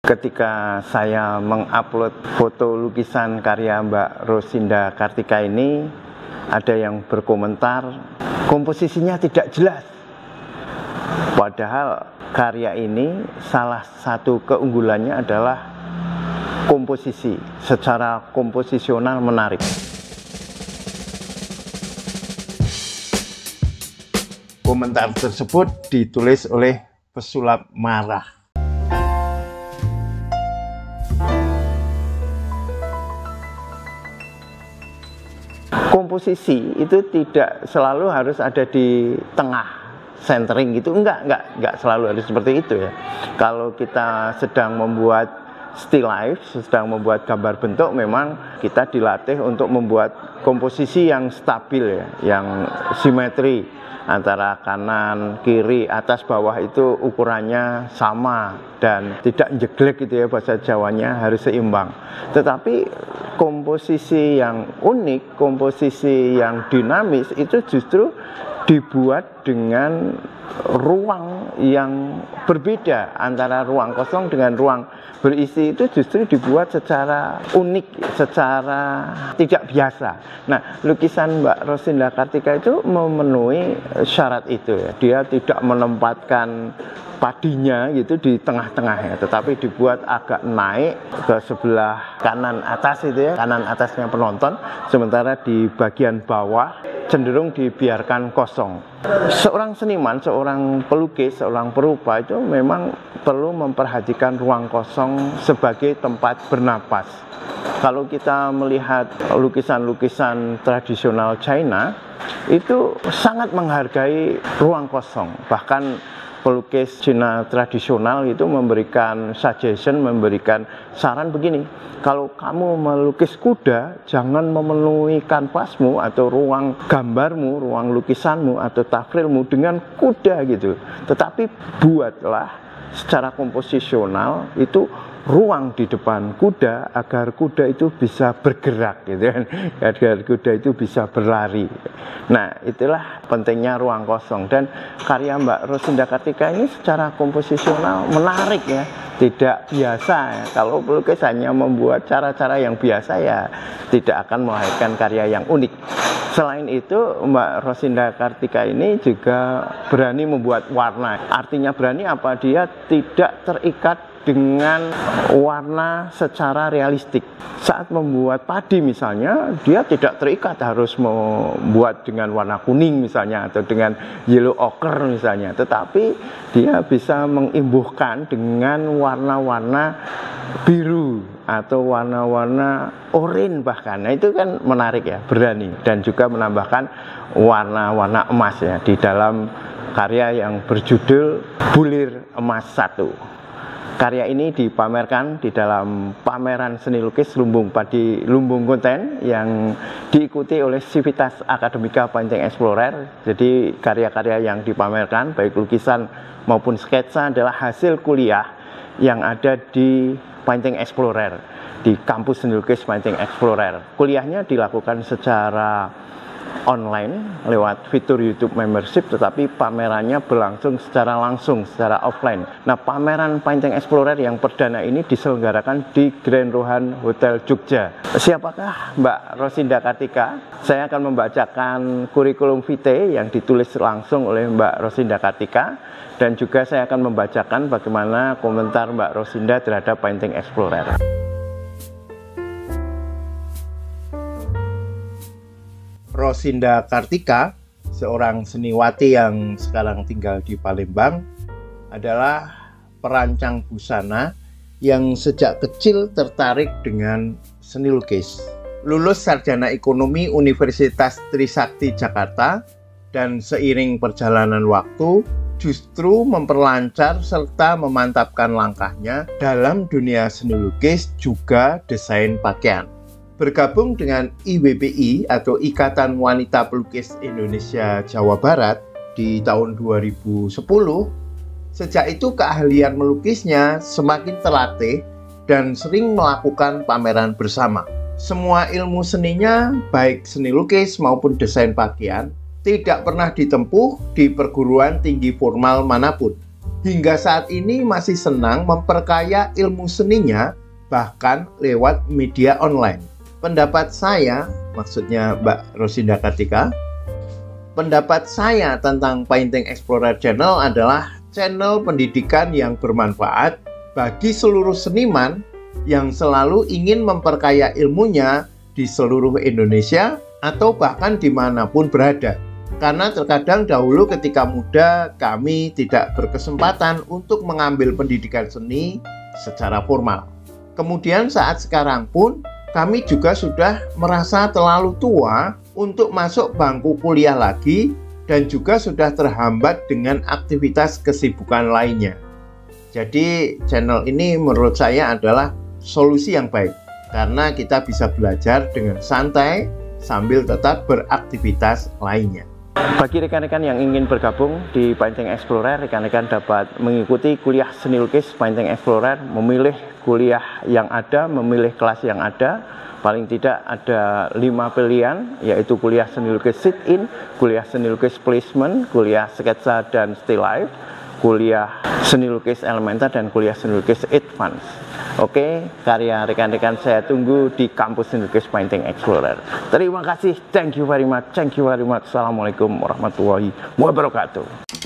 Ketika saya mengupload foto lukisan karya Mbak Rosinda Kartika ini, ada yang berkomentar komposisinya tidak jelas. Padahal karya ini salah satu keunggulannya adalah komposisi, secara komposisional menarik. Komentar tersebut ditulis oleh pesulap marah. Komposisi itu tidak selalu harus ada di tengah, centering gitu, enggak selalu harus seperti itu ya. Kalau kita sedang membuat still life, sedang membuat gambar bentuk, memang kita dilatih untuk membuat komposisi yang stabil ya, yang simetri antara kanan, kiri, atas, bawah itu ukurannya sama dan tidak jeglek gitu ya, bahasa Jawanya harus seimbang. Tetapi komposisi yang unik, komposisi yang dinamis itu justru dibuat dengan ruang yang berbeda, antara ruang kosong dengan ruang berisi itu justru dibuat secara unik, secara tidak biasa. Nah, lukisan Mbak Rosinda Kartika itu memenuhi syarat itu ya. Dia tidak menempatkan padinya gitu di tengah-tengahnya, tetapi dibuat agak naik ke sebelah kanan atas itu ya, kanan atasnya penonton, sementara di bagian bawah cenderung dibiarkan kosong. Seorang seniman, seorang pelukis, seorang perupa itu memang perlu memperhatikan ruang kosong sebagai tempat bernapas. Kalau kita melihat lukisan-lukisan tradisional China, itu sangat menghargai ruang kosong. Bahkan pelukis Cina tradisional itu memberikan suggestion, memberikan saran begini, kalau kamu melukis kuda, jangan memenuhi kanvasmu atau ruang gambarmu, ruang lukisanmu atau tafrilmu dengan kuda gitu, tetapi buatlah secara komposisional itu ruang di depan kuda agar kuda itu bisa bergerak gitu kan, agar kuda itu bisa berlari. Nah, itulah pentingnya ruang kosong, dan karya Mbak Rosinda Kartika ini secara komposisional menarik ya, tidak biasa ya. Kalau pelukis hanya membuat cara-cara yang biasa ya tidak akan melahirkan karya yang unik. Selain itu, Mbak Rosinda Kartika ini juga berani membuat warna. Artinya berani apa? Dia tidak terikat dengan warna secara realistik. Saat membuat padi misalnya, dia tidak terikat harus membuat dengan warna kuning misalnya, atau dengan yellow ochre misalnya, tetapi dia bisa mengimbuhkan dengan warna-warna biru atau warna-warna oranye bahkan. Nah, itu kan menarik ya, berani, dan juga menambahkan warna-warna emas ya di dalam karya yang berjudul Bulir Emas 1. Karya ini dipamerkan di dalam pameran seni lukis Lumbung Padi Lumbung Konten yang diikuti oleh Civitas Akademika Painting Explorer. Jadi karya-karya yang dipamerkan baik lukisan maupun sketsa adalah hasil kuliah yang ada di Painting Explorer, di kampus seni lukis Painting Explorer. Kuliahnya dilakukan secara online lewat fitur YouTube membership, tetapi pamerannya berlangsung secara langsung, secara offline. Nah, pameran Painting Explorer yang perdana ini diselenggarakan di Grand Rohan Hotel Jogja. Siapakah Mbak Rosinda Kartika? Saya akan membacakan kurikulum vitae yang ditulis langsung oleh Mbak Rosinda Kartika, dan juga saya akan membacakan bagaimana komentar Mbak Rosinda terhadap Painting Explorer. Rosinda Kartika, seorang seniwati yang sekarang tinggal di Palembang, adalah perancang busana yang sejak kecil tertarik dengan seni lukis. Lulus sarjana ekonomi Universitas Trisakti Jakarta, dan seiring perjalanan waktu justru memperlancar serta memantapkan langkahnya dalam dunia seni lukis juga desain pakaian. Bergabung dengan IWPI atau Ikatan Wanita Pelukis Indonesia Jawa Barat di tahun 2010, sejak itu keahlian melukisnya semakin terlatih dan sering melakukan pameran bersama. Semua ilmu seninya, baik seni lukis maupun desain pakaian, tidak pernah ditempuh di perguruan tinggi formal manapun. hingga saat ini masih senang memperkaya ilmu seninya bahkan lewat media online. Pendapat saya, maksudnya Mbak Rosinda Kartika, pendapat saya tentang Painting Explorer Channel adalah channel pendidikan yang bermanfaat bagi seluruh seniman yang selalu ingin memperkaya ilmunya di seluruh Indonesia atau bahkan dimanapun berada. Karena terkadang dahulu ketika muda kami tidak berkesempatan untuk mengambil pendidikan seni secara formal. Kemudian saat sekarang pun kami juga sudah merasa terlalu tua untuk masuk bangku kuliah lagi dan juga sudah terhambat dengan aktivitas kesibukan lainnya. Jadi channel ini menurut saya adalah solusi yang baik karena kita bisa belajar dengan santai sambil tetap beraktivitas lainnya. Bagi rekan-rekan yang ingin bergabung di Painting Explorer, rekan-rekan dapat mengikuti kuliah seni lukis Painting Explorer, memilih kuliah yang ada, memilih kelas yang ada. Paling tidak ada 5 pilihan, yaitu kuliah seni lukis sit-in, kuliah seni lukis placement, kuliah sketsa dan still life, kuliah seni lukis elementer, dan kuliah seni lukis advance. Oke, karya rekan-rekan saya tunggu di kampus seni lukis Painting Explorer. Terima kasih, thank you very much. Assalamualaikum warahmatullahi wabarakatuh.